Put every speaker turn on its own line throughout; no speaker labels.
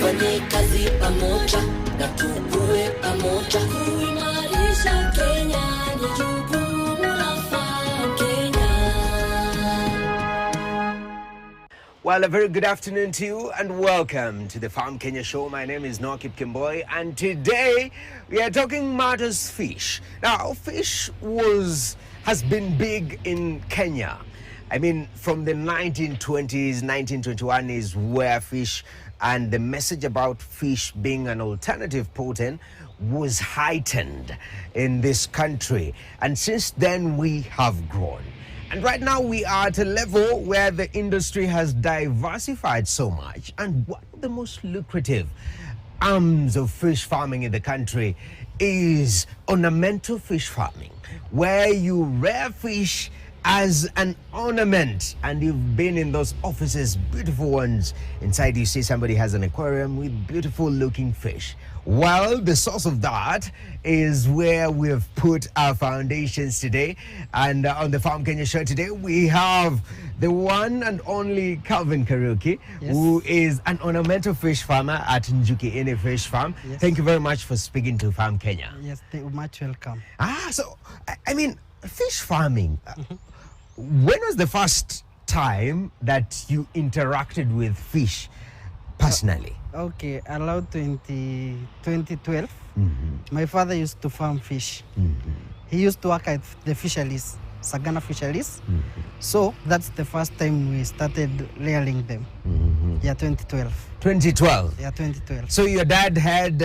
tufanye kazi pamoja na tukue pamoja. Kuimarisha Kenya ni jukumu la Farm Kenya.
Well, a very good afternoon to you and welcome to the Farm Kenya show. My name is Nokip Kimboy and today we are talking matters fish. Now, fish has been big in Kenya. I mean, from the 1920s, 1921 is where fish and the message about fish being an alternative protein was heightened in this country. And since then, we have grown. And right now we are at a level where the industry has diversified so much. And one of the most lucrative arms of fish farming in the country is ornamental fish farming, where you rear fish as an ornament. And you've been in those offices, beautiful ones. Inside you see somebody has an aquarium with beautiful looking fish. Well, the source of that is where we've put our foundations today. And on the Farm Kenya show today, we have the one and only Calvin Kariuki, yes, who is an ornamental fish farmer at Ktnnews Fish Farm. Yes. Thank you very much for speaking to Farm Kenya.
Yes, you're much welcome.
So, I mean, fish farming, when was the first time that you interacted with fish personally?
Okay, around 2012, my father used to farm fish. He used to work at the fisheries, Sagana fisheries. So that's the first time we started rearing them. Yeah, 2012.
2012?
Yeah, 2012.
So your dad had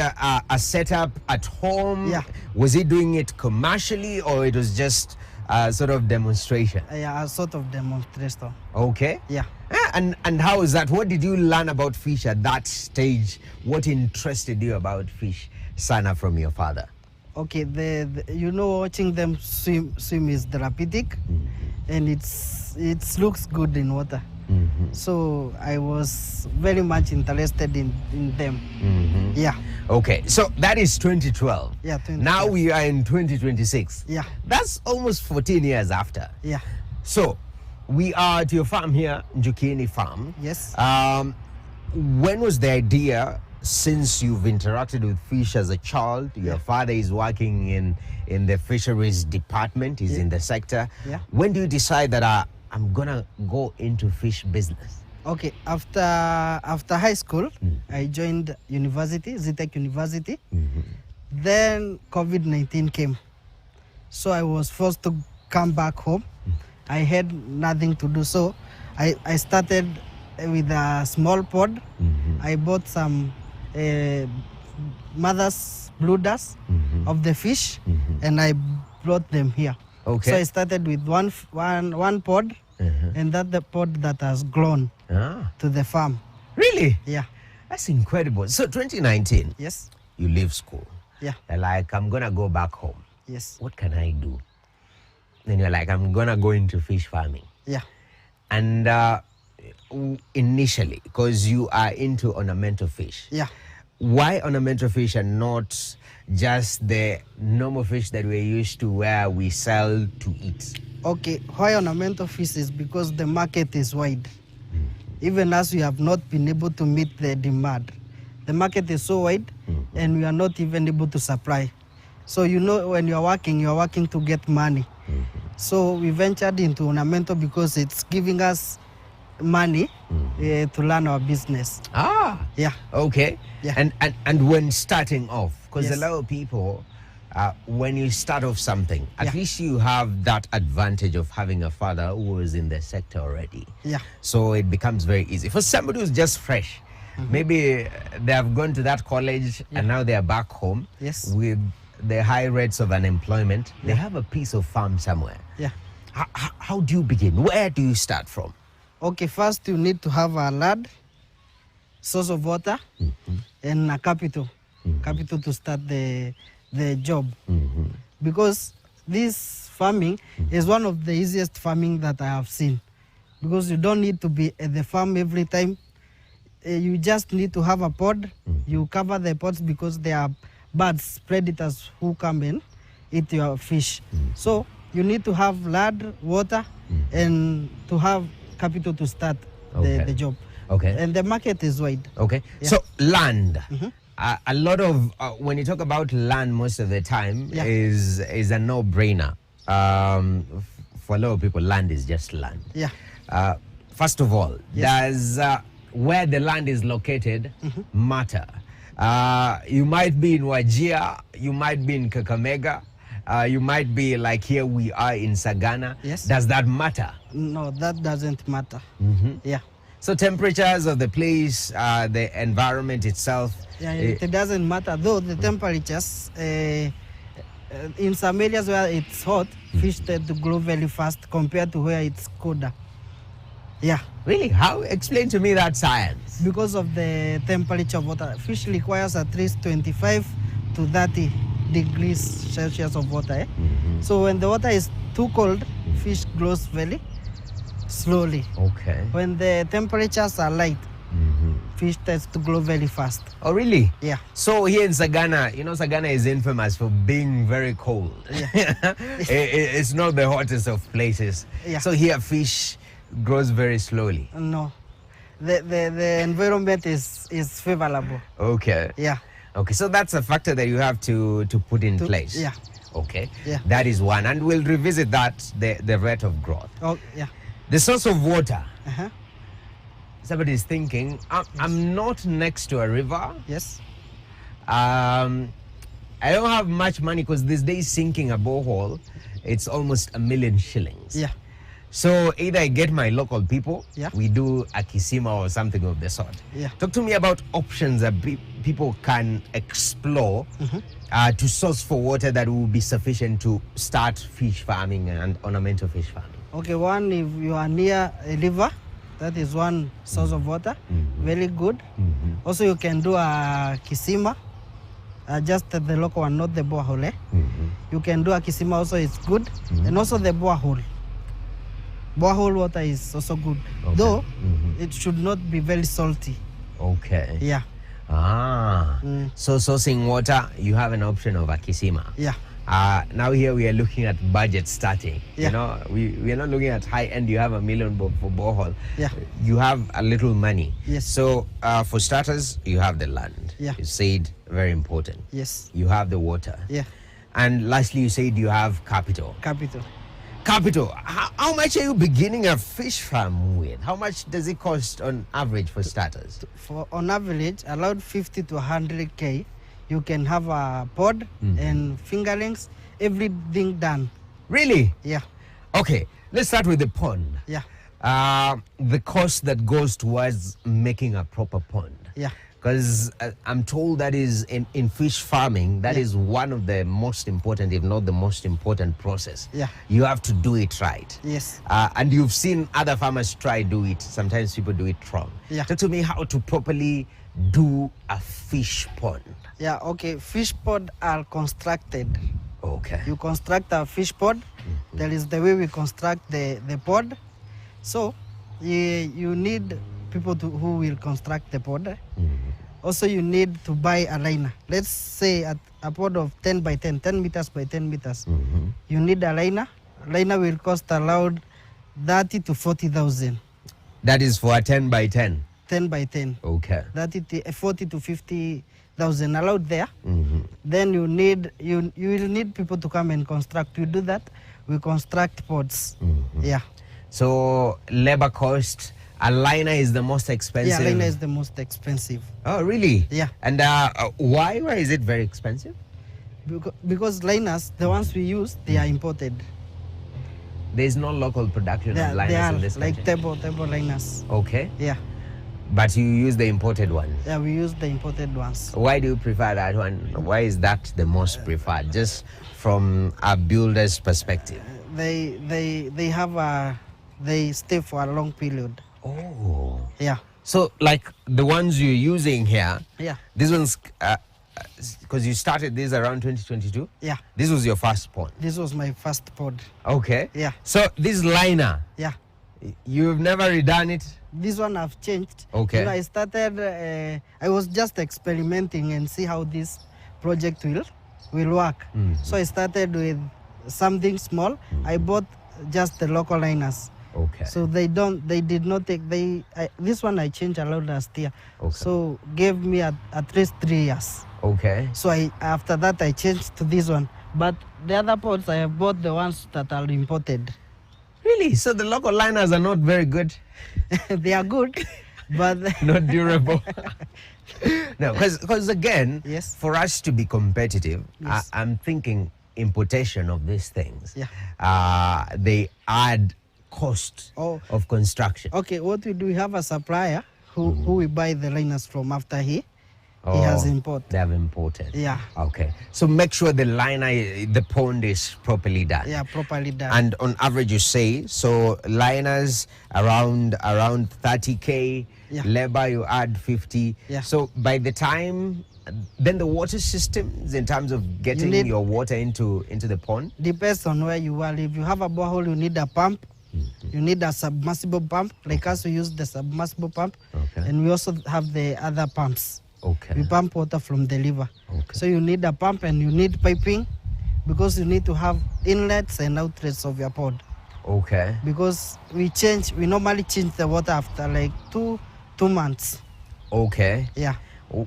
a setup at home?
Yeah.
Was he doing it commercially or it was just a sort of demonstration?
Yeah, a sort of demonstration.
Okay.
Yeah.
And how is that? What did you learn about fish at that stage? What interested you about fish, Sana, from your father?
Okay, watching them swim is therapeutic, and it looks good in water. So I was very much interested in them. Yeah.
Okay, so that is 2012.
Yeah, 2012.
Now we are in 2026.
Yeah.
That's almost 14 years after.
Yeah.
So we are at your farm here, Ktnnews Farm.
Yes.
When was the idea, since you've interacted with fish as a child, your father is working in the fisheries department, he's in the sector.
Yeah.
When do you decide that I'm gonna go into fish business?
Okay, after high school, I joined university, Zitec University. Then COVID-19 came. So I was forced to come back home. I had nothing to do, so I started with a small pod. I bought some mother's blooders of the fish, and I brought them here.
Okay.
So I started with one pod, and that's the pod that has grown to the farm.
Really?
Yeah.
That's incredible. So 2019,
Yes.
you leave school.
Yeah.
You're like, I'm gonna go back home.
Yes.
What can I do? Then you're like, I'm gonna go into fish farming.
Yeah.
And initially, because you are into ornamental fish.
Yeah.
Why ornamental fish and not just the normal fish that we're used to where we sell to eat?
Okay, why ornamental fish is because the market is wide. Even as we have not been able to meet the demand. The market is so wide and we are not even able to supply. So when you're working to get money. So we ventured into ornamental because it's giving us money to run our business. Yeah.
Okay.
Yeah.
And when starting off, because
Yes.
a lot of people, when you start off something, at
Yeah.
least you have that advantage of having a father who was in the sector already.
Yeah.
So it becomes very easy. For somebody who's just fresh, maybe they have gone to that college and now they are back home.
Yes.
With the high rates of unemployment, they have a piece of farm somewhere.
Yeah.
How do you begin? Where do you start from?
Okay, first you need to have a land, source of water, and a capital. Capital to start the job. Because this farming is one of the easiest farming that I have seen. Because you don't need to be at the farm every time. You just need to have a pod. You cover the pods because there are birds, predators who come and eat your fish. So you need to have land, water, and to have capital to start the job.
Okay.
And the market is wide.
Okay.
Yeah.
So land. A lot of when you talk about land, most of the time
Yeah.
is a no-brainer. For a lot of people, land is just land.
Yeah.
First of all,
Yes.
does where the land is located matter? You might be in Wajir, you might be in Kakamega, you might be like here we are in Sagana.
Yes.
Does that matter?
No, that doesn't matter. Yeah.
So temperatures of the place, the environment itself.
Yeah, it doesn't matter. Though the temperatures, in some areas where it's hot, fish tend to grow very fast compared to where it's colder. Yeah.
Really? How? Explain to me that science.
Because of the temperature of water. Fish requires at least 25 to 30 degrees Celsius of water. Eh? So when the water is too cold, fish grows very slowly.
Okay.
When the temperatures are light, fish tends to grow very fast.
Oh, really?
Yeah.
So here in Sagana, you know, Sagana is infamous for being very cold.
Yeah.
It's not the hottest of places.
Yeah.
So here fish grows very slowly.
No. The environment is favorable.
Okay.
Yeah.
Okay, so that's a factor that you have to put in place.
Yeah.
Okay.
Yeah.
That is one. And we'll revisit that, the rate of growth.
Oh, yeah.
The source of water.
Uh-huh.
Somebody is thinking, I'm not next to a river.
Yes.
I don't have much money because these days sinking a borehole, it's almost 1 million shillings.
Yeah.
So either I get my local people,
Yeah.
we do a kisima or something of the sort.
Yeah.
Talk to me about options that people can explore to source for water that will be sufficient to start fish farming and ornamental fish farming.
Okay, one, if you are near a river, that is one source of water. Very good. Also, you can do a kisima, just the local one, not the borehole. You can do a kisima also, it's good. And also the borehole. Borehole water is also good.
Okay.
Though, it should not be very salty.
Okay.
Yeah.
So sourcing water, you have an option of a kisima.
Yeah.
Now here we are looking at budget starting.
Yeah.
You know, we are not looking at high end. You have 1 million for borehole.
Yeah.
You have a little money.
Yes.
So for starters, you have the land.
Yeah.
You said very important.
Yes.
You have the water.
Yeah.
And lastly, you said you have capital.
Capital.
Capital. How much are you beginning a fish farm with? How much does it cost on average for starters?
For on average, around 50 to 100K, you can have a pod and fingerlings, everything done.
Really?
Yeah.
Okay, let's start with the pond.
Yeah.
The cost that goes towards making a proper pond.
Yeah.
Because I'm told that is in fish farming, that is one of the most important, if not the most important process.
Yeah.
You have to do it right.
Yes.
And you've seen other farmers try do it. Sometimes people do it wrong.
Yeah.
Talk to me how to properly do a fish pond.
Yeah, okay. Fish pod are constructed.
Okay.
You construct a fish pod. That is the way we construct the pod. So you need people who will construct the pod. Also, you need to buy a liner. Let's say at a pod of 10 by 10, 10 meters by 10 meters. You need a liner. Liner will cost around 30 to 40,000.
That is for a 10 by 10.
10 by 10.
Okay.
40 to 50,000 allowed there. Then you will need people to come and construct. We do that. We construct pods. Yeah.
So labor cost, a liner is the most expensive.
Yeah, liner is the most expensive.
Oh, really?
Yeah.
And why is it very expensive?
Because liners, the ones we use, they are imported.
There's no local production of
They
liners
are
in this
like
country.
table liners.
Okay.
Yeah.
But you use the imported one.
Yeah, we use the imported ones.
Why do you prefer that one? Why is that the most preferred? Just from a builder's perspective.
They stay for a long period.
Oh.
Yeah.
So like the ones you're using here,
Yeah.
these ones, because you started this around 2022?
Yeah.
This was your first pond.
This was my first pod.
Okay.
Yeah.
So this liner,
Yeah.
you've never redone it?
This one I've changed.
Okay.
You know, I started, I was just experimenting and see how this project will work. So I started with something small. I bought just the local liners.
Okay.
So they did not take, this one I changed a lot last year.
Okay.
So gave me at least 3 years.
Okay.
So after that I changed to this one. But the other pots, I have bought the ones that are imported.
Really? So the local liners are not very good?
They are good, but
Not durable? No, because again,
Yes.
for us to be competitive,
Yes.
I'm thinking importation of these things.
Yeah.
They add cost
Oh.
of construction.
Okay, what we do, we have a supplier who we buy the liners from after he has import.
They have imported.
Yeah.
Okay. So make sure the liner, the pond is properly done.
Yeah, properly done.
And on average, you say, so liners around 30K,
Yeah.
labor you add 50.
Yeah.
So by the time, then the water systems in terms of getting
need-
your water into the pond.
Depends on where you are. If you have a borehole, you need a pump. You need a submersible pump. Like us, we use the submersible pump.
Okay.
And we also have the other pumps.
Okay.
We pump water from the river.
Okay.
So you need a pump and you need piping, because you need to have inlets and outlets of your pond.
Okay.
Because we normally change the water after like two months.
Okay.
Yeah.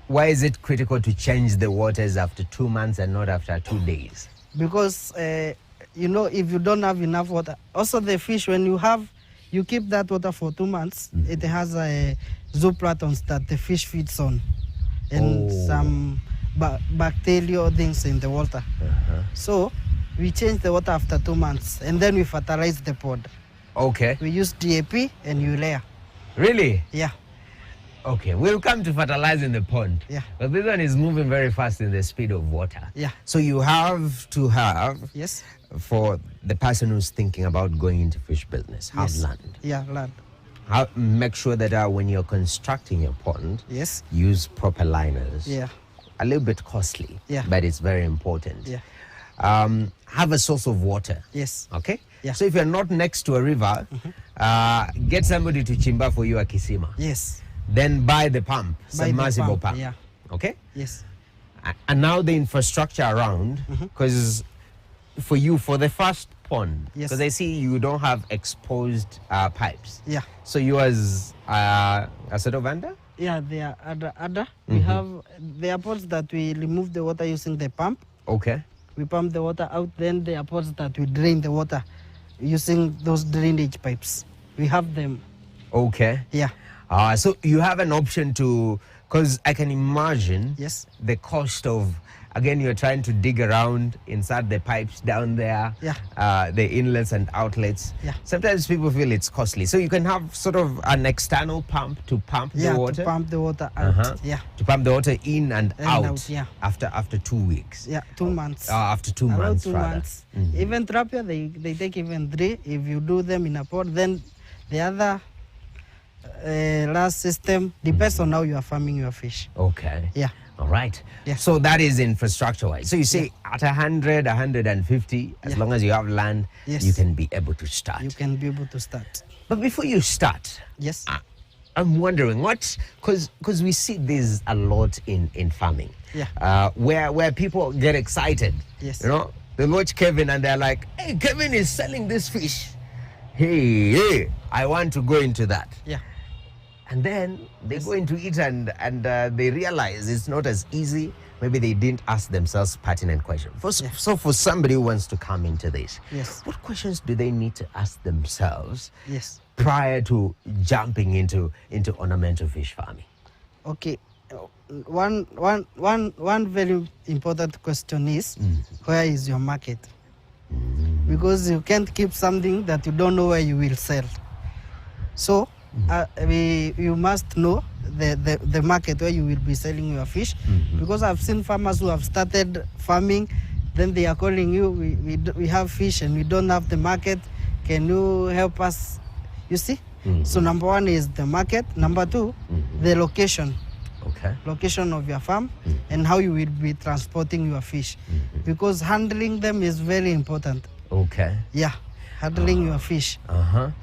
Why is it critical to change the waters after 2 months and not after 2 days?
Because if you don't have enough water, also the fish, when you keep that water for 2 months, it has a zooplatons that the fish feeds on, and some bacterial things in the water. So we change the water after 2 months, and then we fertilize the pond.
Okay.
We use DAP and urea.
Really?
Yeah.
Okay, we'll come to fertilizing the pond.
Yeah.
But this one is moving very fast in the speed of water.
Yeah.
So you have to have,
Yes.
for the person who's thinking about going into fish business, have
Yes.
land.
Yeah, land.
Make sure that when you're constructing your pond,
Yes.
use proper liners.
Yeah.
A little bit costly,
Yeah.
but it's very important.
Yeah.
Have a source of water.
Yes.
Okay?
Yeah.
So if you're not next to a river, get somebody to chimba for you a kisima.
Yes.
Then buy the pump,
Buy the
submersible pump.
Yeah.
Okay?
Yes.
And now the infrastructure around, because for you, for the first pond,
Yes.
because I see you don't have exposed pipes.
Yeah.
So yours a sort of under?
Yeah, they are other. We have the pots that we remove the water using the pump.
Okay.
We pump the water out. Then there are pots that we drain the water using those drainage pipes. We have them.
Okay.
Yeah.
So you have an option to, because I can imagine
Yes.
the cost of, again, you're trying to dig around inside the pipes down there,
Yeah.
the inlets and outlets.
Yeah.
Sometimes people feel it's costly. So you can have sort of an external pump to pump
Yeah,
the water.
to pump the water out. Yeah.
To pump the water in and out,
yeah.
after 2 weeks.
Yeah, 2 months.
After 2
Around
months,
2
rather.
months. Even tilapia, they take even 3 if you do them in a pot. Then the other last system depends on how you are farming your fish.
Okay.
Yeah.
All right.
Yeah.
So that is infrastructure-wise. So you say at 100, 150, as
Yeah.
long as you have land,
Yes.
you can be able to start.
You can be able to start.
But before you start,
Yes.
I'm wondering because we see this a lot in farming.
Yeah.
Where people get excited.
Yes.
You know, they watch Kevin and they're like, hey, Kevin is selling this fish. Hey, I want to go into that.
Yeah.
And then they go into it and they realize it's not as easy. Maybe they didn't ask themselves pertinent questions. So for somebody who wants to come into this,
Yes.
what questions do they need to ask themselves
Yes.
prior to jumping into ornamental fish farming?
Okay. One very important question is, where is your market? Because you can't keep something that you don't know where you will sell. So you must know the market where you will be selling your fish. Because I've seen farmers who have started farming, then they are calling you, we have fish and we don't have the market. Can you help us? You see? So number 1 is the market. Number 2, the location.
Okay.
Location of your farm and how you will be transporting your fish. Because handling them is very important.
Okay.
Yeah. Handling your fish.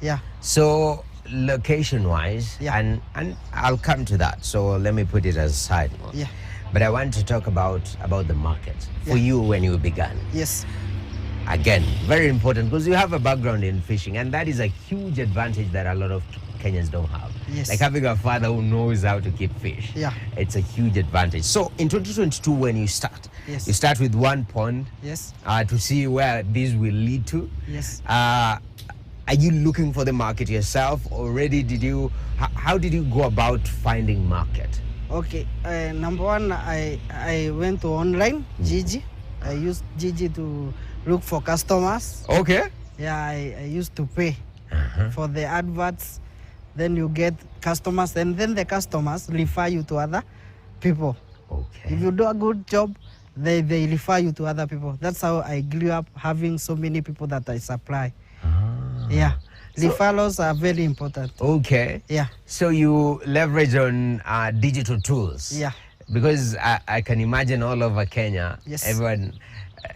Yeah.
So location-wise,
Yeah.
and I'll come to that. So let me put it as a side note.
Yeah.
But I want to talk about the market for
Yeah.
you when you began.
Yes.
Again, very important because you have a background in fishing, and that is a huge advantage that a lot of Kenyans don't have.
Yes.
Like having a father who knows how to keep fish.
Yeah.
It's a huge advantage. So in 2022, when you start,
Yes.
you start with one pond
Yes.
to see where this will lead to.
Yes.
Are you looking for the market yourself already? How did you go about finding market?
Okay. Number one, I went to online Gigi. I used Gigi to look for customers.
Okay.
Yeah, I used to pay for the adverts. Then you get customers, and then the customers refer you to other people.
Okay.
If you do a good job, they refer you to other people. That's how I grew up, having so many people that I supply. Yeah. Referrals are very important.
Okay.
Yeah.
So you leverage on digital tools.
Yeah.
Because I can imagine all over Kenya,
Yes.
everyone.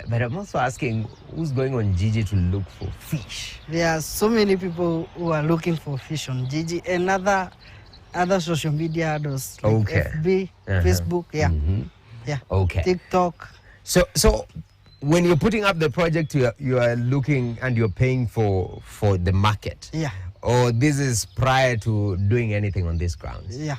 But I'm also asking, who's going on Gigi to look for fish?
There are so many people who are looking for fish on Gigi and other social media handles like
Okay.
FB, Facebook, yeah. Yeah.
Okay.
TikTok.
So when you're putting up the project, you are looking and you're paying for the market.
Yeah.
Or this is prior to doing anything on these grounds?
Yeah.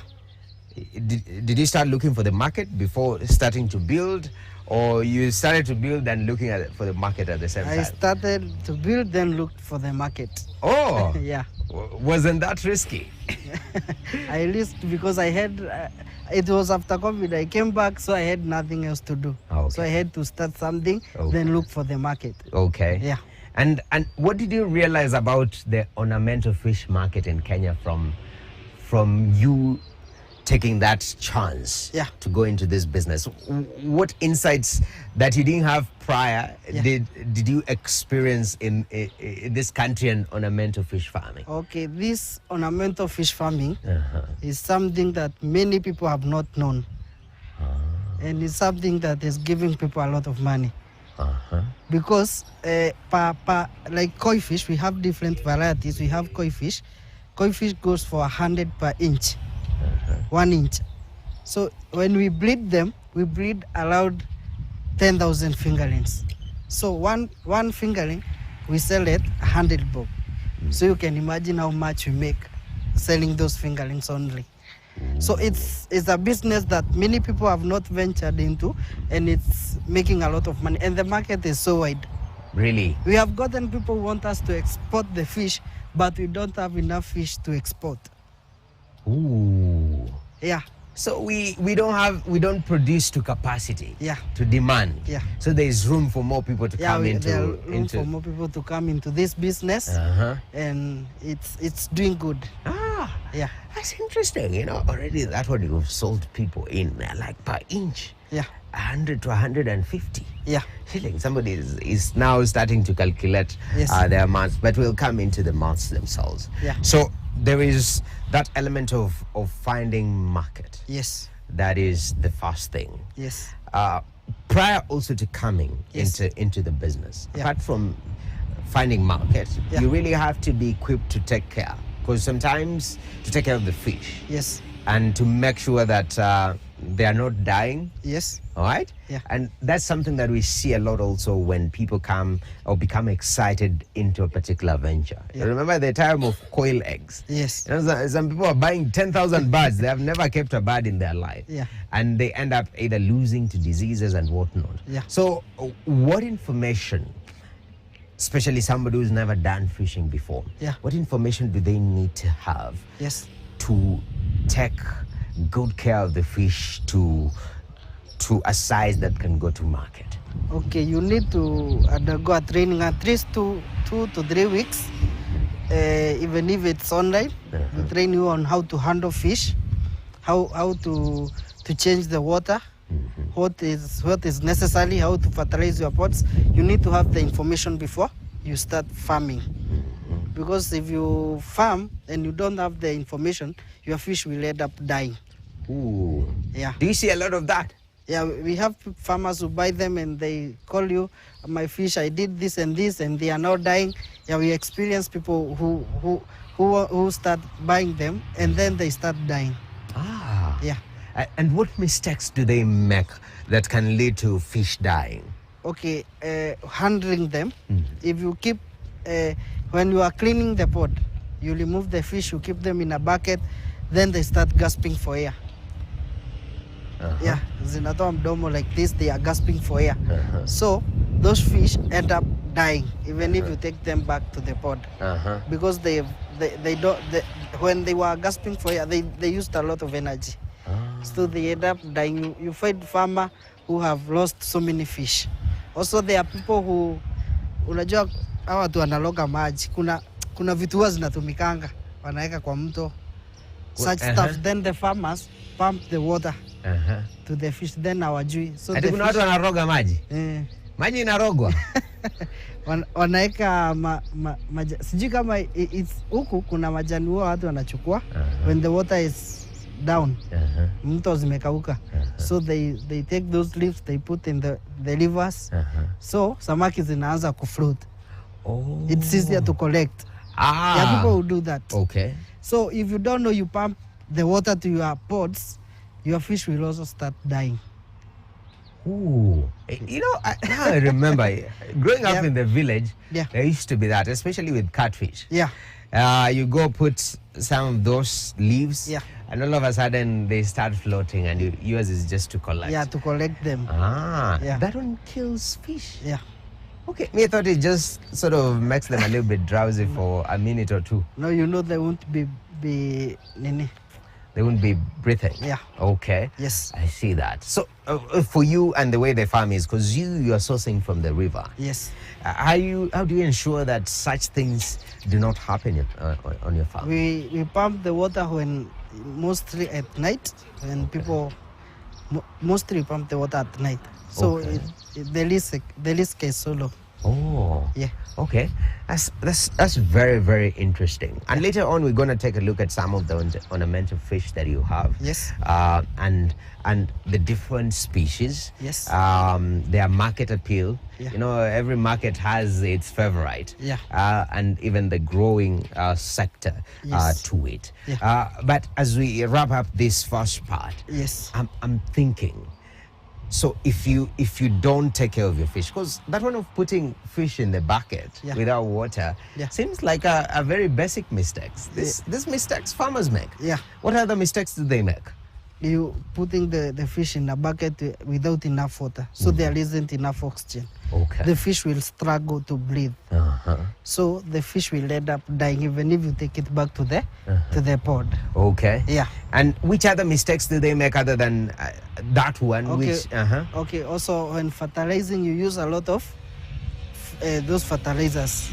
Did you start looking for the market before starting to build, or you started to build and looking for the market at the same
I
time?
started to build, then looked for the market.
Oh,
Yeah.
Wasn't that risky?
I risked because I had, it was after COVID, I came back, so I had nothing else to do.
Okay.
So I had to start something,
Okay.
then look for the market.
Okay.
Yeah.
And what did you realize about the ornamental fish market in Kenya from you taking that chance
Yeah.
to go into this business? What insights that you didn't have prior
Yeah.
did you experience in this country and ornamental fish farming?
Okay, this ornamental fish farming is something that many people have not known. And it's something that is giving people a lot of money. Because like koi fish, we have different varieties. We have koi fish. Koi fish goes for 100 per inch, 1 inch. So when we breed them, we breed around 10,000 fingerlings. So one fingerling, we sell it 100 bob. So you can imagine how much we make selling those fingerlings only. So it's a business that many people have not ventured into, and it's making a lot of money. And the market is so wide.
Really?
We have gotten people who want us to export the fish, but we don't have enough fish to export.
Ooh.
Yeah.
So we don't produce to capacity.
Yeah.
To demand.
Yeah.
So there is room for more people to come
there are
into
room for more people to come into this business, and it's doing good. Yeah.
That's interesting. Already that's what you've sold people in like per inch.
Yeah.
100 to 150.
Yeah.
Shilling. Somebody is now starting to calculate
Yes.
their amounts, but we'll come into the amounts themselves.
Yeah.
So there is that element of finding market.
Yes.
That is the first thing.
Yes.
Prior also to coming
Yes.
into the business,
Yeah.
apart from finding market,
Yeah.
you really have to be equipped to take care. Because sometimes to take care of the fish
Yes.
and to make sure that they are not dying.
Yes.
All right.
Yeah.
And that's something that we see a lot also when people come or become excited into a particular venture.
Yeah.
Remember the time of coil eggs?
Yes.
Some people are buying 10,000 birds. They have never kept a bird in their life.
Yeah.
And they end up either losing to diseases and whatnot.
Yeah.
So what information, especially somebody who's never done fishing before,
Yeah.
what information do they need to have
Yes.
to take good care of the fish to a size that can go to market?
Okay, you need to undergo a training at least 2 to 3 weeks. Even if it's online, we train you on how to handle fish, how to change the water, what is necessary, how to fertilize your pots. You need to have the information before you start farming. Because if you farm and you don't have the information, your fish will end up dying.
Ooh.
Yeah.
Do you see a lot of that?
Yeah, we have farmers who buy them and they call you, my fish, I did this, and they are now dying. Yeah, we experience people who start buying them and then they start dying.
Ah.
Yeah.
And what mistakes do they make that can lead to fish dying?
okay, handling them. If you keep, when you are cleaning the pond, you remove the fish, you keep them in a bucket, then they start gasping for air. Yeah, zinatoa mdomo like this, they are gasping for air. So those fish end up dying even if you take them back to the pond, because they don't, when they were gasping for air, they used a lot of energy. So they end up dying. You find farmer who have lost so many fish. Also there are people who, unajua hawa watu wanaloga maji, kuna vitu huwa zinatumikanga wanaweka kwa mto, such stuff, then the farmers pump the water to the fish, then hawajui. So
ati kuna watu wanaroga maji, maji inarogwa
wanaweka sijui kama huku kuna majani huwa watu wanachukua when the water is down, mto zimekauka, so they take those leaves, they put in the rivers, so samaki zinaanza kufloat. It's easier to collect. Yeah, people who do that.
Okay.
So if you don't know, you pump the water to your pods, your fish will also start dying.
Ooh. You know, now I remember growing up in the village, there used to be that, especially with catfish. You go put some of those leaves, and all of a sudden they start floating, and yours is just to collect.
Yeah, to collect them.
That one kills fish. Okay, me thought it just sort of makes them a little bit drowsy for a minute or two.
No, you know they won't be nini.
They won't be breathing. Okay.
Yes.
I see that. So for you and the way they farm is because you are sourcing from the river.
Yes.
How do you ensure that such things do not happen on your farm?
We pump the water when mostly at night, when people mostly pump the water at night. So the risk is so low. Okay. That's very, very interesting. And later on, we're going to take a look at some of the ornamental fish that you have. Yes.
And the different species.
Yes.
Their market appeal.
Yeah.
You know, every market has its favorite. And even the growing sector to it. But as we wrap up this first part, I'm thinking, so if you don't take care of your fish, because that one of putting fish in the bucket without water seems like a very basic mistake. These mistakes farmers make. What other mistakes do they make?
You putting the fish in a bucket without enough water, so there isn't enough oxygen. The fish will struggle to breathe. So the fish will end up dying even if you take it back to the pond. And which other mistakes do they make other than that one? Okay. Also, when fertilizing, you use a lot of those fertilizers.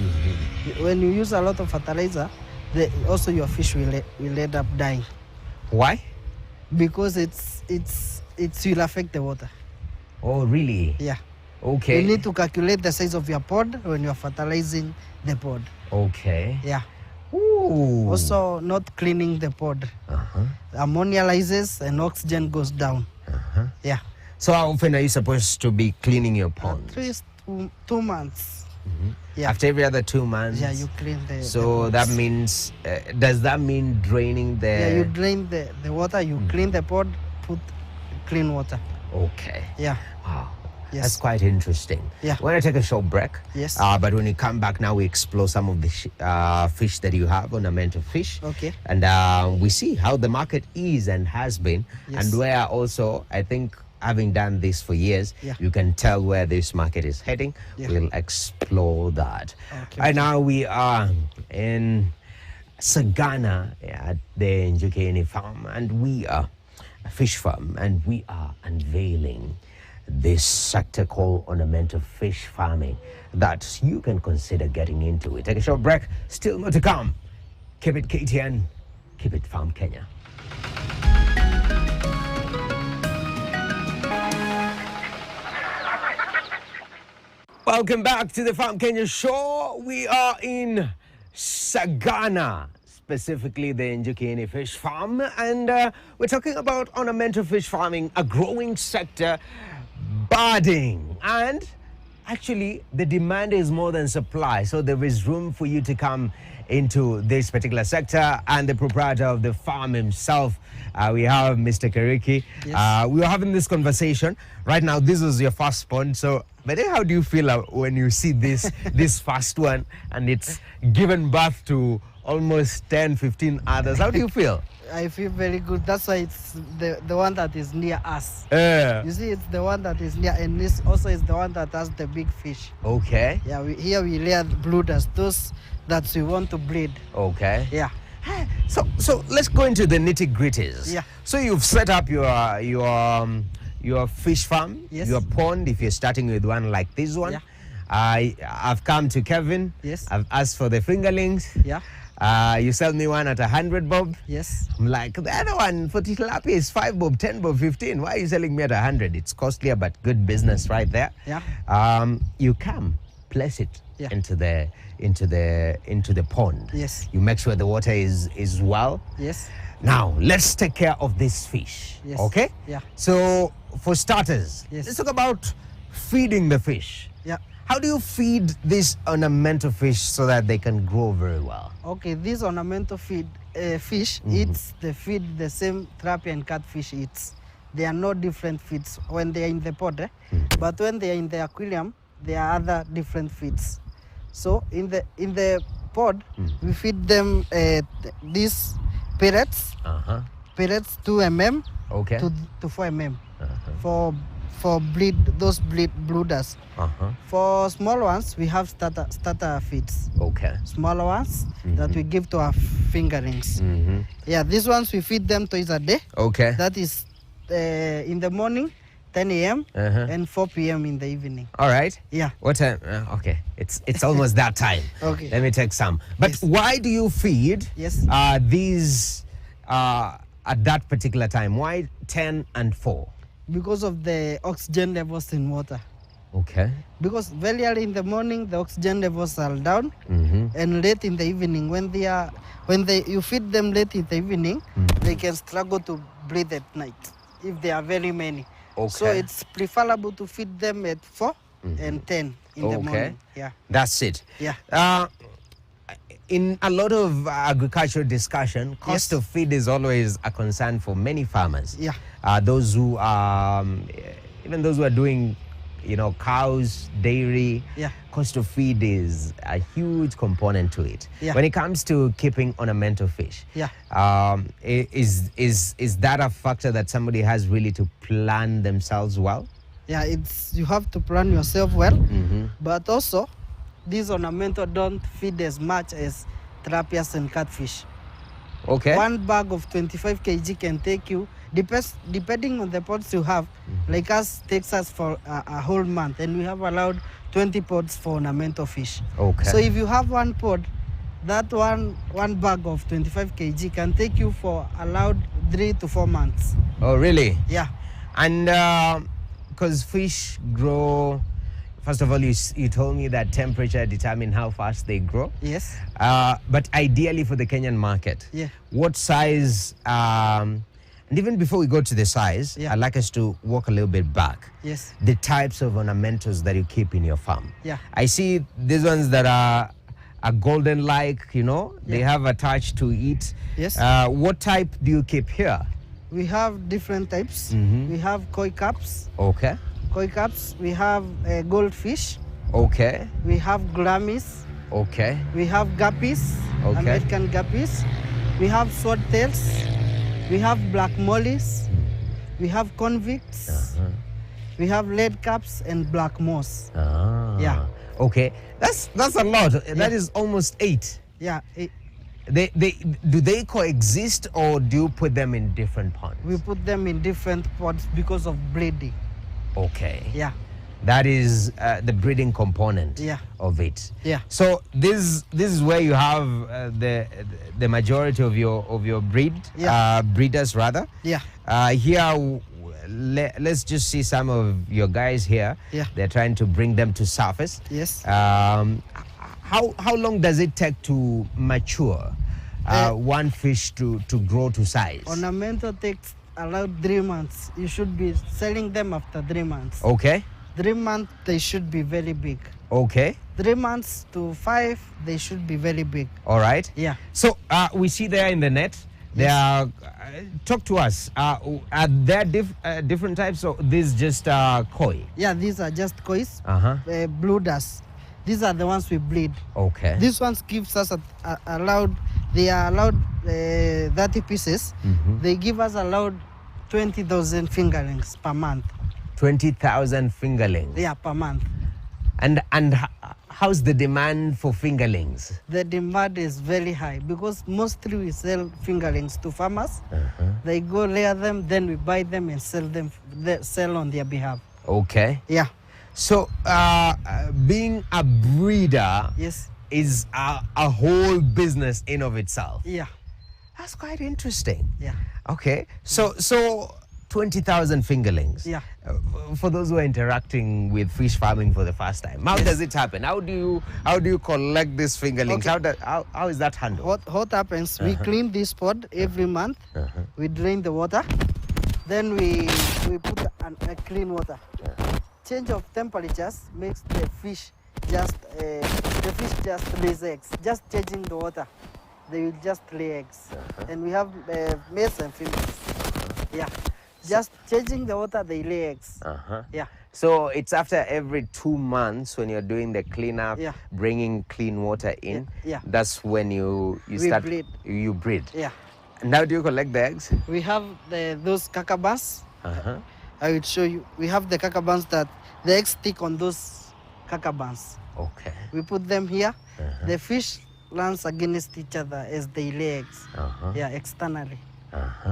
When you use a lot of fertilizer, also your fish will end up dying.
Why?
Because it will affect the water.
Oh, really?
Yeah.
Okay.
You need to calculate the size of your pond when you are fertilizing the pond.
Okay.
Yeah.
Ooh.
Also, not cleaning the pond. Ammonia rises and oxygen goes down. Yeah.
So how often are you supposed to be cleaning your pond?
At least 2 months.
After every other 2 months?
Yeah, you clean the
So that means, does that mean draining the...
Yeah, you drain the water, you clean the pond, put clean water.
Okay.
Yeah.
Wow. That's quite interesting. We're going to take a short break. But when you come back now, we explore some of the fish that you have, ornamental fish. And we see how the market is and has been. And where also, I think, having done this for years, you can tell where this market is heading. We'll explore that. Right now, we are in Sagana at the Njukeni farm. And we are a fish farm. And we are unveiling this sector called ornamental fish farming that you can consider getting into it. Take a short break, still more to come. Keep it KTN, keep it Farm Kenya. Welcome back to the Farm Kenya show. We are in Sagana, specifically the Njukeni Fish Farm, and we're talking about ornamental fish farming, a growing sector, budding, and actually the demand is more than supply, so there is room for you to come into this particular sector, and the proprietor of the farm himself. We have Mr. Kariki.
Yes.
We were having this conversation. Right now, this is your first pond. So, but then how do you feel when you see this this first one and it's given birth to almost 10, 15 others? How do you feel?
I feel very good. That's why it's the one that is near us.
Yeah.
You see, it's the one that is near, and this also is the one that has the big fish.
Okay.
Yeah, here we rear brooders, those that we want to breed.
Okay.
Yeah.
So let's go into the nitty gritties.
Yeah.
So you've set up your fish farm,
Yes.
your pond. If you're starting with one like this one,
Yeah.
I've come to Kevin.
Yes.
I've asked for the fingerlings.
Yeah.
You sell me one at 100 bob.
Yes.
I'm like, the other one for tilapia is 5 bob, 10 bob, 15. Why are you selling me at 100? It's costlier, but good business right there.
Yeah.
You come, place it
Yeah.
into the pond.
Yes.
You make sure the water is well.
Yes.
Now let's take care of this fish.
Yes.
Okay.
Yeah.
So for starters,
Yes.
let's talk about feeding the fish.
Yeah.
How do you feed these ornamental fish so that they can grow very well?
Okay, this ornamental fish eats the feed the same tilapia and catfish eats. They are no different feeds when they are in the pond, but when they are in the aquarium, there are other different feeds. So in the pod, we feed them these pellets, pellets 2 mm
Okay.
to 4 mm for those brooders. For small ones, we have starter feeds.
Okay.
Smaller ones that we give to our fingerlings. Yeah, these ones we feed them twice a day.
Okay.
That is in the morning, 10 a.m. and 4 p.m. in the evening.
All right.
Yeah.
What time? Okay. It's almost that time.
Okay.
Let me take some. But
Yes.
why do you feed
Yes.
these at that particular time? Why 10 and 4?
Because of the oxygen levels in water.
Okay.
Because very early in the morning, the oxygen levels are down, and late in the evening, when you feed them late in the evening, they can struggle to breathe at night if there are very many.
Okay.
So it's preferable to feed them at 4 and 10 in the
Okay.
morning. Yeah.
That's it.
Yeah.
In a lot of agricultural discussion, cost
Yes.
of feed is always a concern for many farmers.
Yeah.
Those who even those who are doing, cows, dairy.
Yeah.
Cost of feed is a huge component to it.
Yeah.
When it comes to keeping ornamental fish,
Yeah.
is that a factor that somebody has really to plan themselves well?
Yeah, you have to plan yourself well, but also these ornamental don't feed as much as tilapias and catfish.
Okay.
One bag of 25 kg can take you, depending on the pods you have, like us, takes us for a whole month, and we have allowed 20 pods for ornamental fish.
Okay.
So if you have one pod, that one bag of 25 kg can take you for allowed 3 to 4 months.
Oh, really?
Yeah.
And because fish grow, first of all, you told me that temperature determine how fast they grow.
Yes.
But ideally for the Kenyan market,
Yeah.
what size, and even before we go to the size,
Yeah.
I'd like us to walk a little bit back.
Yes.
The types of ornamentals that you keep in your farm.
Yeah.
I see these ones that are golden-like, they
Yeah.
have a touch to eat.
Yes.
What type do you keep here?
We have different types. We have koi caps.
Okay.
Koi caps. We have goldfish.
Okay.
We have grammies.
Okay.
We have guppies.
Okay.
American guppies. We have swordtails. We have black mollies. We have convicts. We have lead caps and black moss.
Ah.
Yeah.
Okay. That's a lot. That is almost 8.
Yeah.
Do they coexist, or do you put them in different ponds?
We put them in different pods because of breeding.
Okay.
Yeah.
That is the breeding component
Yeah.
of it.
Yeah.
So this is where you have the majority of your breeders rather.
Yeah.
Here, let's just see some of your guys here.
Yeah.
They're trying to bring them to surface.
Yes.
How long does it take to mature one fish to grow to size?
Ornamental takes around 3 months. You should be selling them after 3 months.
Okay.
3 months, they should be very big.
Okay.
3 months to 5, they should be very big.
All right.
Yeah.
So we see there in the net, there are, talk to us. Are there different types, or this just koi?
Yeah, these are just kois,
Uh-huh.
blue dust. These are the ones we bleed.
Okay.
These ones gives us they are allowed 30 pieces. They give us allowed 20,000 fingerlings per month.
20,000 fingerlings.
Yeah, per month.
And how's the demand for fingerlings?
The demand is very high because mostly we sell fingerlings to farmers. They go layer them, then we buy them and sell on their behalf.
Okay.
Yeah.
So being a breeder
Yes.
is a whole business in of itself.
Yeah.
That's quite interesting.
Yeah.
Okay. So 20,000 fingerlings.
Yeah.
For those who are interacting with fish farming for the first time, how does it happen? How do you collect these fingerlings?
Okay.
How is that handled?
What happens? We clean this pond every month. We drain the water. Then we put a clean water. Change of temperatures makes the fish just lays eggs. Just changing the water, they will just lay eggs. And we have males and females. Yeah. Just changing the water, they lay eggs. Yeah.
So it's after every 2 months when you're doing the cleanup,
Yeah.
bringing clean water in.
Yeah.
That's when you start.
breed.
You breed.
Yeah.
And how do you collect the eggs?
We have those kakabans. I will show you. We have the kakabans that the eggs stick on those kakabans.
Okay.
We put them here. The fish runs against each other as they lay eggs. Yeah, externally.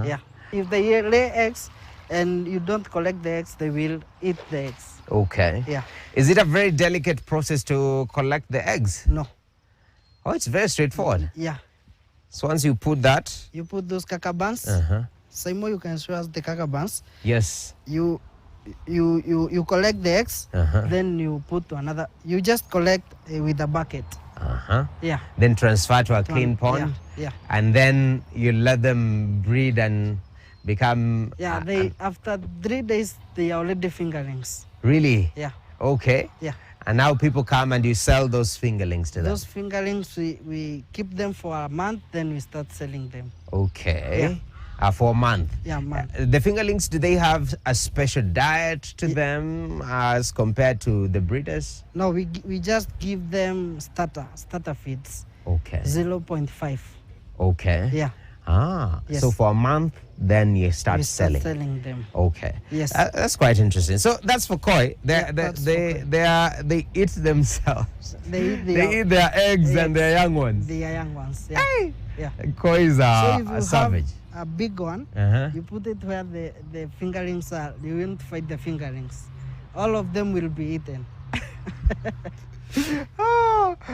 Yeah. If they lay eggs and you don't collect the eggs, they will eat the eggs.
Okay.
Yeah.
Is it a very delicate process to collect the eggs?
No.
Oh, it's very straightforward.
Yeah.
So once you put that.
You put those kakabans. Simo, you can show us the kakabans.
Yes.
You collect the eggs, then you put to another. You just collect with a bucket. Yeah.
Then transfer to a clean pond.
Yeah.
And then you let them breed and become.
Yeah. They after 3 days they are already fingerlings.
Really?
Yeah.
Okay.
Yeah.
And now people come and you sell those fingerlings to them.
Those fingerlings we keep them for a month, then we start selling them.
Okay. For a month.
Yeah, month.
The fingerlings, do they have a special diet to them as compared to the breeders?
No, we just give them starter feeds.
Okay.
0.5.
Okay.
Yeah. Yes.
So for a month, then you start selling.
Selling them.
Okay.
Yes.
That's quite interesting. So that's for koi. They eat themselves.
They
eat their eggs and their young ones.
The young ones. Yeah.
Hey!
Yeah.
Koi is
So if you
a savage.
have a big one, you put it where the fingerlings are. You won't fight the fingerlings. All of them will be eaten.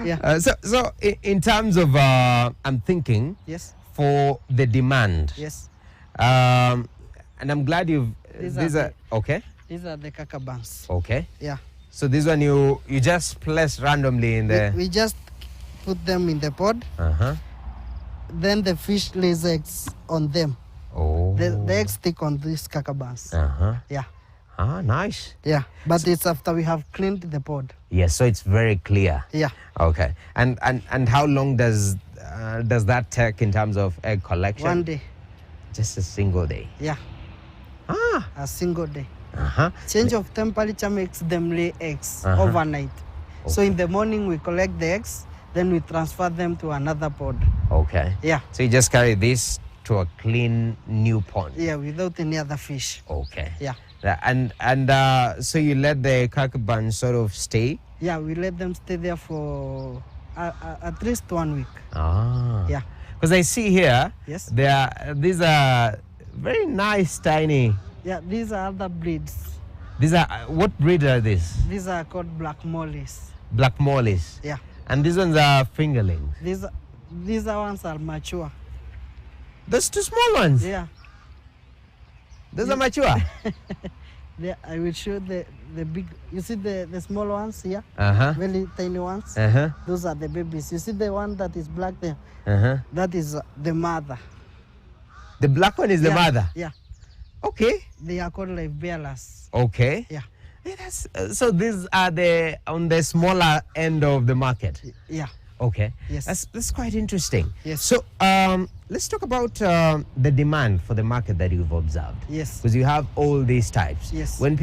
Yeah.
So in terms of, I'm thinking.
Yes.
For the demand.
Yes.
And I'm glad
These are
okay.
These are the kakabans.
Okay.
Yeah.
So this one you just place randomly in the.
We just put them in the pod. Then the fish lays eggs on them.
Oh.
The eggs stick on these kakabans. Yeah.
Nice.
Yeah. But it's after we have cleaned the pod.
Yes, so it's very clear.
Yeah.
Okay. And how long does that take in terms of egg collection?
1 day.
Just a single day.
Yeah. A single day. Change of temperature makes them lay eggs overnight. Okay. So in the morning we collect the eggs, then we transfer them to another pod.
Okay.
Yeah.
So you just carry this to a clean new pond.
Yeah, without any other fish.
Okay.
Yeah.
And so you let the kakabans sort of stay?
Yeah, we let them stay there for at least 1 week. Yeah.
Because I see here,
yes,
these are very nice, tiny.
Yeah, these are other breeds.
These are, what breed are these?
These are called black mollies.
Black mollies?
Yeah.
And these ones are fingerlings?
These ones are mature.
Those two small ones?
Yeah.
Those are mature?
I will show the big, you see the small ones here? Very tiny ones? Those are the babies. You see the one that is black there? That is the mother.
The black one is the mother?
Yeah.
Okay.
They are called live bearers.
Okay.
Yeah.
Yeah, so these are on the smaller end of the market.
Yeah.
Okay.
Yes.
That's quite interesting.
Yes.
So let's talk about the demand for the market that you've observed.
Yes.
Because you have all these types.
Yes.
When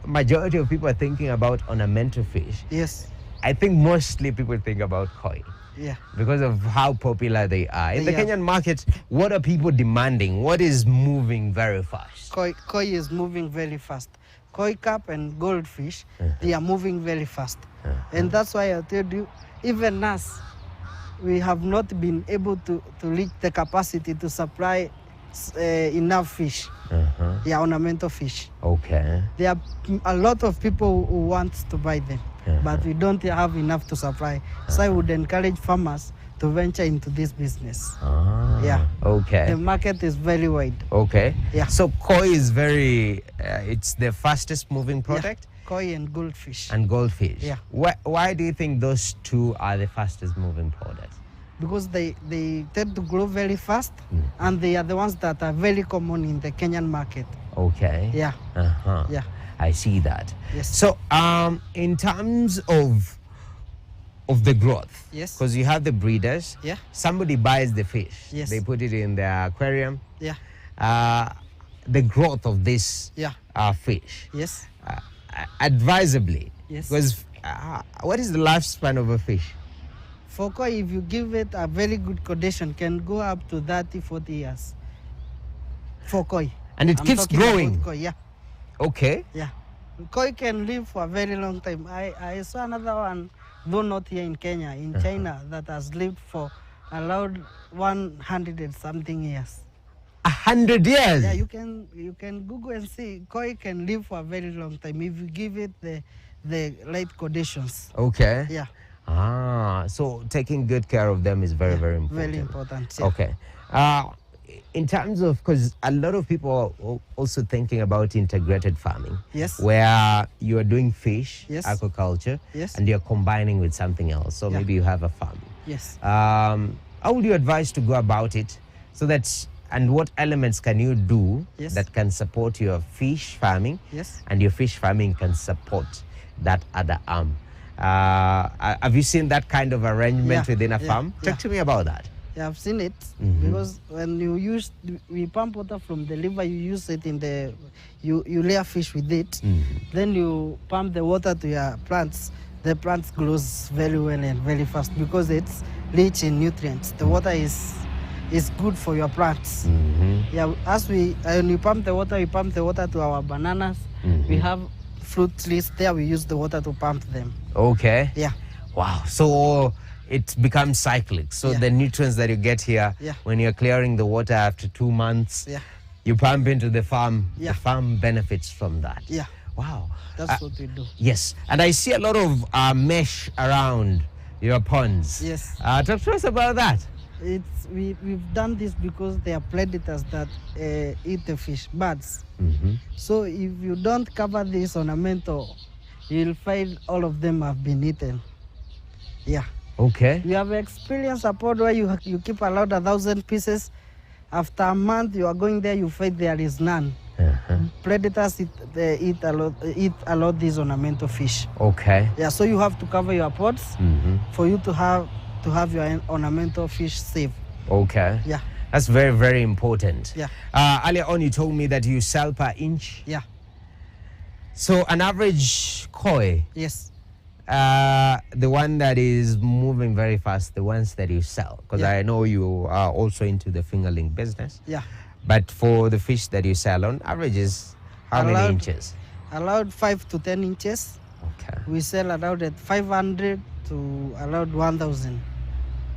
majority of people are thinking about ornamental fish,
Yes.
I think mostly people think about koi.
Yeah.
Because of how popular they are. In the
They are.
Kenyan market, what are people demanding? What is moving very fast?
Koi is moving very fast. Koi carp and goldfish, they are moving very fast. And that's why I told you, even us, we have not been able to reach the capacity to supply enough fish. Yeah, ornamental fish.
Okay.
There are a lot of people who want to buy them, but we don't have enough to supply. So I would encourage farmers to venture into this business. Yeah.
Okay.
The market is very wide.
Okay.
Yeah.
So koi is it's the fastest moving product?
Yeah. Koi and goldfish.
And goldfish.
Yeah.
Why do you think those two are the fastest moving products?
Because they tend to grow very fast, and they are the ones that are very common in the Kenyan market.
Okay.
Yeah. Yeah.
I see that.
Yes.
So in terms of the growth,
Yes.
because you have the breeders,
Yeah.
somebody buys the fish,
Yes.
they put it in their aquarium.
Yeah.
The growth of this
Yeah.
fish,
Yes.
advisably,
Yes.
because what is the lifespan of a fish?
For koi, if you give it a very good condition, can go up to 30, 40 years. For koi.
And it
I'm
keeps
talking about
growing.
Koi, yeah.
Okay.
Yeah. Koi can live for a very long time. I saw another one, though not here in Kenya, in China, that has lived for around 100 and something years.
100 years.
Yeah, you can Google and see koi can live for a very long time if you give it the right conditions.
Okay.
Yeah.
So taking good care of them is very,
Yeah,
very important.
very important. Yeah.
Okay. In terms of, because a lot of people are also thinking about integrated farming.
Yes.
Where you are doing fish,
Yes.
aquaculture,
Yes.
and you're combining with something else. So
Yeah.
maybe you have a farm.
Yes.
How would you advise to go about it so that, and what elements can you do
Yes.
that can support your fish farming?
Yes.
And your fish farming can support that other arm. Have you seen that kind of arrangement
Yeah,
within a
yeah,
farm?
yeah.
Talk to me about that.
Yeah, I've seen it because when we pump water from the river, you use it you layer fish with it. Then you pump the water to your plants. The plants grows very well and very fast because it's rich in nutrients. The water is good for your plants. Yeah, when we pump the water, we pump the water to our bananas. We have fruit trees there. We use the water to pump them.
Okay.
Yeah.
Wow. So it becomes cyclic. So
Yeah.
the nutrients that you get here,
Yeah.
when you're clearing the water after 2 months,
Yeah.
you pump into the farm.
Yeah.
The farm benefits from that.
Yeah.
Wow.
That's what we do.
Yes. And I see a lot of mesh around your ponds.
Yes.
Talk to us about that.
We've done this because they are predators that eat the fish, birds. So if you don't cover this ornamental, you'll find all of them have been eaten. Yeah.
Okay.
We have experienced a pod where you keep around 1,000 pieces. After a month, you are going there, you find there is none. Predators eat a lot these ornamental fish.
Okay.
Yeah, so you have to cover your pods for you to have your ornamental fish safe.
Okay.
Yeah.
That's very, very important.
Yeah.
Earlier on, you told me that you sell per inch.
Yeah.
So an average koi,
Yes.
the one that is moving very fast, the ones that you sell, because
Yeah.
I know you are also into the fingerling business.
Yeah.
But for the fish that you sell, on average, is how many inches?
Around 5 to 10 inches.
Okay.
We sell around at 500 to around 1,000.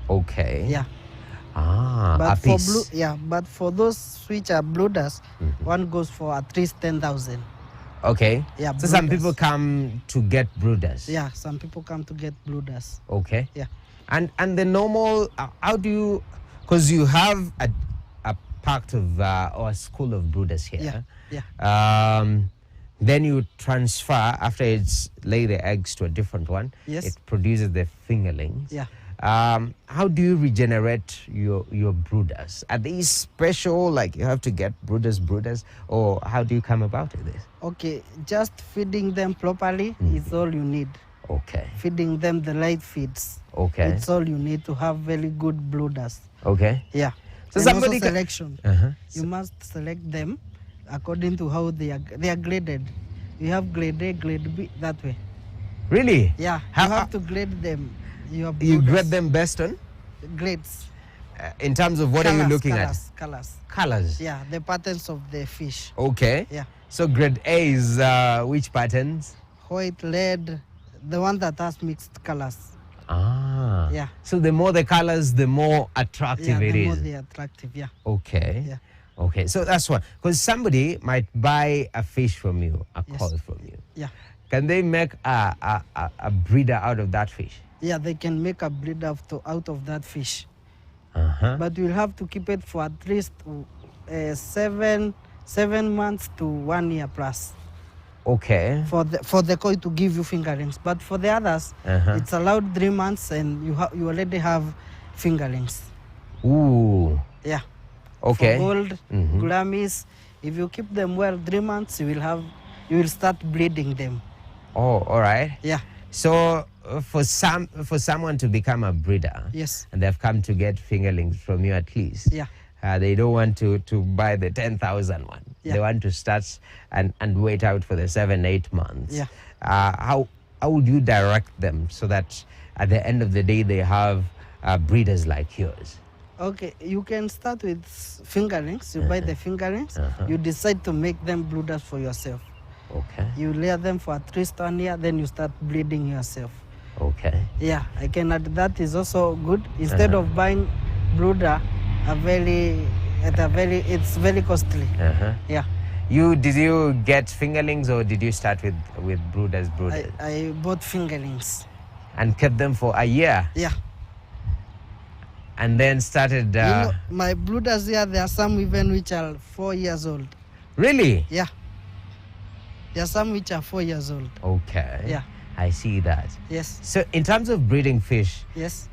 Okay.
Yeah.
A piece.
But for those which are blooders, one goes for at least 10,000.
Okay.
Yeah,
So some
brooders.
people come to get brooders.
Yeah, some people come to get blooders.
Okay.
Yeah.
And the normal, how do you, because you have a part of or a school of brooders here.
Yeah.
Then you transfer after it's lay the eggs to a different one.
Yes.
It produces the fingerlings.
Yeah.
how do you regenerate your brooders? Are these special, like you have to get brooders, or how do you come about this?
Okay, just feeding them properly is all you need.
Okay.
Feeding them the right feeds.
Okay.
It's all you need to have very good brooders.
Okay.
Yeah.
So
And
somebody
also selection.
Uh-huh.
You must select them according to how they are graded. You have grade A, grade B, that way.
Really?
Yeah,
How-
you have to grade them.
You
brooders.
grade them based on?
Grades.
In terms of what are you looking
colors,
at?
Colors.
Colors.
Yeah, the patterns of the fish.
Okay.
Yeah.
So grade A is which patterns?
White, red, the one that has mixed colors.
Ah.
Yeah.
So the more the colors, the more attractive
Yeah,
it
the
is.
more they're attractive, yeah.
Okay.
Yeah.
Okay. So that's one. Because somebody might buy a fish from you, a
Yes.
call from you.
Yeah.
Can they make a breeder out of that fish?
Yeah, they can make a breed out of that fish.
Uh-huh.
But you'll have to keep it for at least 7 months to 1 year plus
Okay.
for the koi to give you fingerlings. But for the others, it's allowed 3 months and you already have fingerlings.
Ooh.
Yeah.
Okay.
For gold, grammies, if you keep them well 3 months, you will start breeding them.
Oh, all right.
Yeah.
So for someone to become a breeder,
Yes.
and they've come to get fingerlings from you at least.
Yeah.
They don't want to buy the 10,000 one.
Yeah.
They want to start and wait out for the 7-8 months.
Yeah.
How would you direct them so that at the end of the day they have breeders like yours?
Okay, you can start with fingerlings. You buy the fingerlings. You decide to make them brooders for yourself.
Okay.
You lay them for at least 1 year, then you start breeding yourself.
Okay.
Yeah, I can add that is also good. Instead of buying brooder, it's very costly. Yeah.
Did you get fingerlings or did you start with brooders?
I bought fingerlings.
And kept them for a year?
Yeah.
And then started...
my brooders here, there are some even which are 4 years old.
Really?
Yeah. There are some which are 4 years old.
Okay.
Yeah.
I see that.
Yes.
So in terms of breeding fish,
Yes.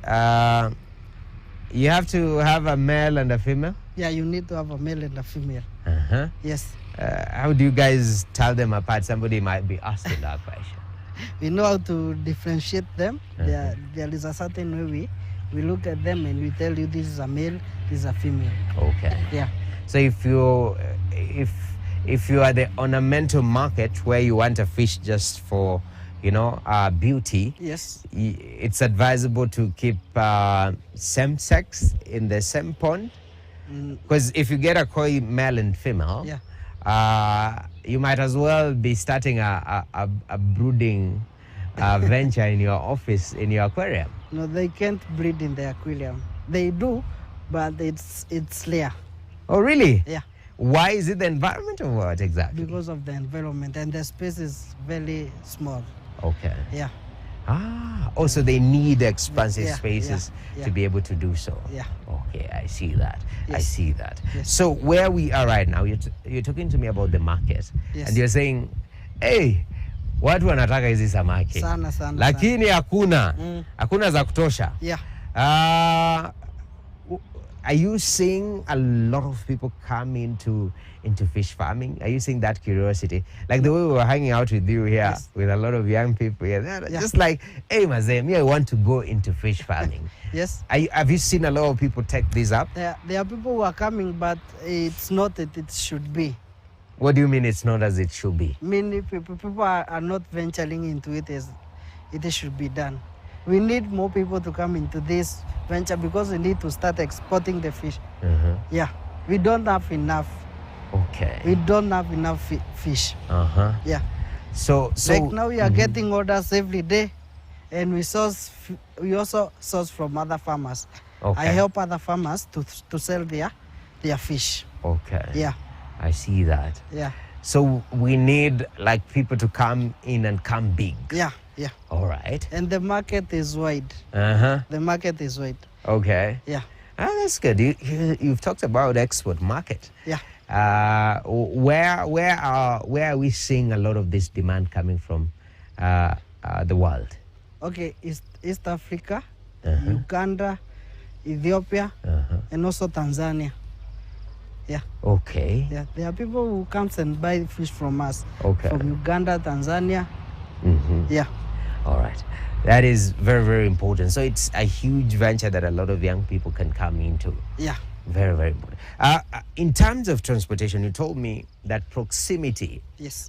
You have to have a male and a female?
Yeah, you need to have a male and a female. Yes.
How do you guys tell them apart? Somebody might be asking that question.
We know how to differentiate them. There is a certain way we look at them and we tell you this is a male, this is a female.
Okay.
Yeah.
So if you are the ornamental market where you want a fish just for, beauty,
Yes.
it's advisable to keep same sex in the same pond. Because if you get a koi male and female, you might as well be starting a brooding venture in your office, in your aquarium.
No, they can't breed in the aquarium. They do, but it's rare.
Oh, really?
Yeah.
Why is it the environment or what exactly?
Because of the environment and the space is very small.
Okay.
Yeah.
Also they need expansive
Yeah,
spaces
yeah.
to be able to do so.
Yeah.
Okay, I see that. I
Yes.
see that.
Yes.
So where we are right now, you're talking to me about the market.
Yes.
And you're saying, hey, watu wanataka hizi samaki.
Sana, sana,
Lakini hakuna. Hakuna za kutosha.
Yeah.
Are you seeing a lot of people come into fish farming? Are you seeing that curiosity? Like the way we were hanging out with you here,
Yes.
with a lot of young people here, they're just like, hey, Mazem, me, I want to go into fish farming.
Yes.
Have you seen a lot of people take this up?
There are people who are coming, but it's not that it should be.
What do you mean it's not as it should be?
Many people are not venturing into it as it should be done. We need more people to come into this venture because we need to start exporting the fish. Yeah, we don't have enough.
Okay.
We don't have enough fish. Yeah.
So
like now we are getting orders every day, and we also source from other farmers.
Okay.
I help other farmers to sell their fish.
Okay.
Yeah.
I see that.
Yeah.
So we need like people to come in and come big.
Yeah. Yeah.
All right.
And the market is wide. The market is wide.
Okay.
Yeah.
That's good. You've talked about export market.
Yeah.
Where are we seeing a lot of this demand coming from the world?
Okay, East Africa, Uganda, Ethiopia, and also Tanzania. Yeah.
Okay.
Yeah, there are people who comes and buy fish from us.
Okay.
From Uganda, Tanzania. Yeah.
All right. That is very, very important. So it's a huge venture that a lot of young people can come into.
Yeah.
Very, very important. In terms of transportation, you told me that proximity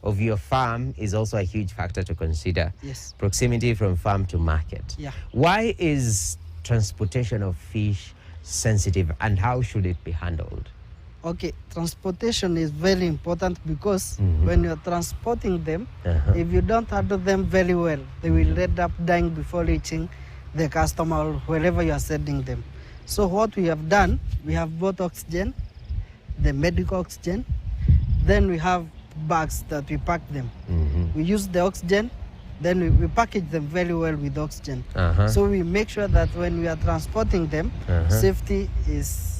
of your farm is also a huge factor to consider.
Yes.
Proximity from farm to market.
Yeah.
Why is transportation of fish sensitive, and how should it be handled?
Okay, transportation is very important because when you're transporting them, if you don't handle them very well, they will end up dying before reaching the customer or wherever you are sending them. So what we have done, we have bought oxygen, the medical oxygen, then we have bags that we pack them. We use the oxygen, then we package them very well with oxygen. So we make sure that when we are transporting them, safety is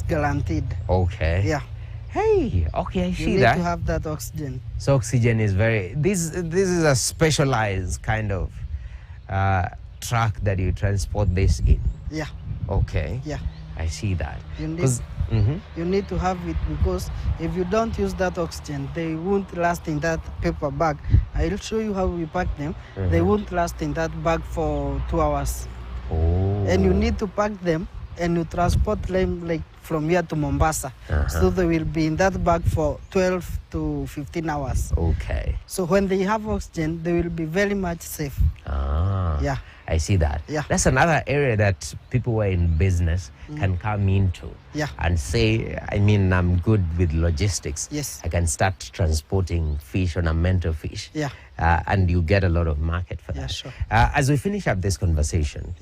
guaranteed.
Okay.
Yeah.
Hey, okay, I see that.
You need to have that oxygen.
So oxygen is very, this is a specialized kind of truck that you transport this in.
Yeah.
Okay.
Yeah.
I see that.
You need to have it because if you don't use that oxygen, they won't last in that paper bag. I'll show you how we pack them. They won't last in that bag for 2 hours.
Oh.
And you need to pack them and you transport them like from here to Mombasa. So they will be in that bag for 12 to 15 hours.
Okay.
So when they have oxygen, they will be very much safe. Yeah.
I see that.
Yeah.
That's another area that people who are in business can come into and say, I mean, I'm good with logistics.
Yes.
I can start transporting fish, ornamental fish.
Yeah.
And you get a lot of market for that.
Yeah, sure.
As we finish up this conversation,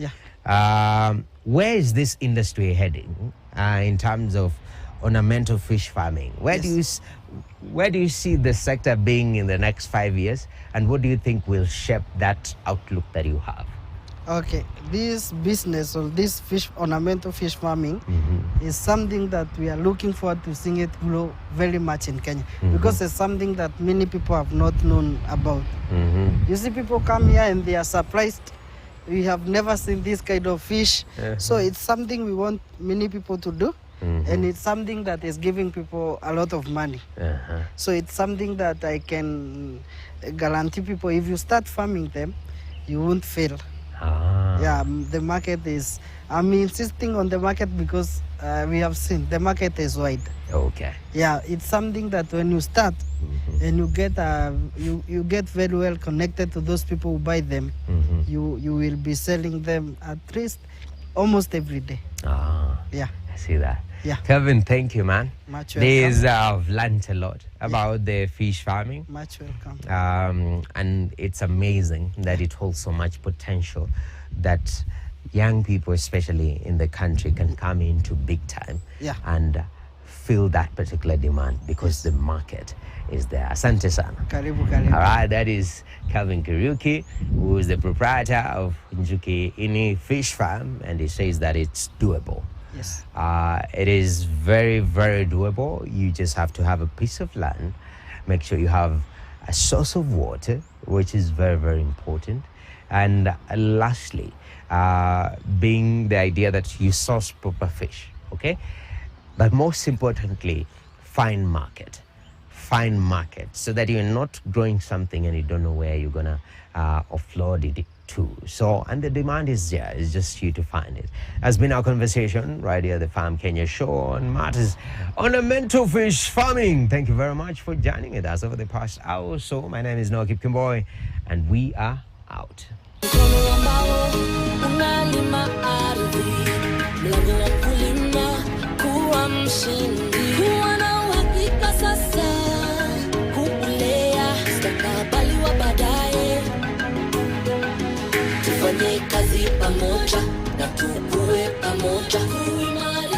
where is this industry heading in terms of ornamental fish farming? Where do you see the sector being in the next 5 years? And what do you think will shape that outlook that you have?
Okay, this business or this ornamental fish farming is something that we are looking forward to seeing it grow very much in Kenya because it's something that many people have not known about. You see, people come here and they are surprised. We have never seen this kind of fish. So it's something we want many people to do. And it's something that is giving people a lot of money. So it's something that I can guarantee people, if you start farming them, you won't fail. Yeah, the market is, I'm insisting on the market because we have seen the market is wide.
Okay.
Yeah, it's something that when you start and you get you get very well connected to those people who buy them, you will be selling them at least almost every day. Yeah.
I see that.
Yeah.
Kevin, thank you, man.
Much welcome.
I've learned a lot about the fish farming.
Much welcome.
And it's amazing that it holds so much potential that young people, especially in the country, can come into big time and fill that particular demand because the market is there. Asante sana.
Karibu, karibu.
All right, that is Calvin Kariuki, who is the proprietor of Njuki Ini Fish Farm, and he says that it's doable.
Yes.
It is very, very doable. You just have to have a piece of land, make sure you have a source of water, which is very, very important. And lastly, being the idea that you source proper fish, okay? But most importantly, find market so that you're not growing something and you don't know where you're gonna offload it to. So, and the demand is there, it's just you to find it. Has been our conversation right here at the Farm Kenya show on matters ornamental fish farming. Thank you very much for joining with us over the past hour or so. My name is Noah Kimboy, and we are out.
Tufanye kazi pamoja na tukue pamoja kuimarisha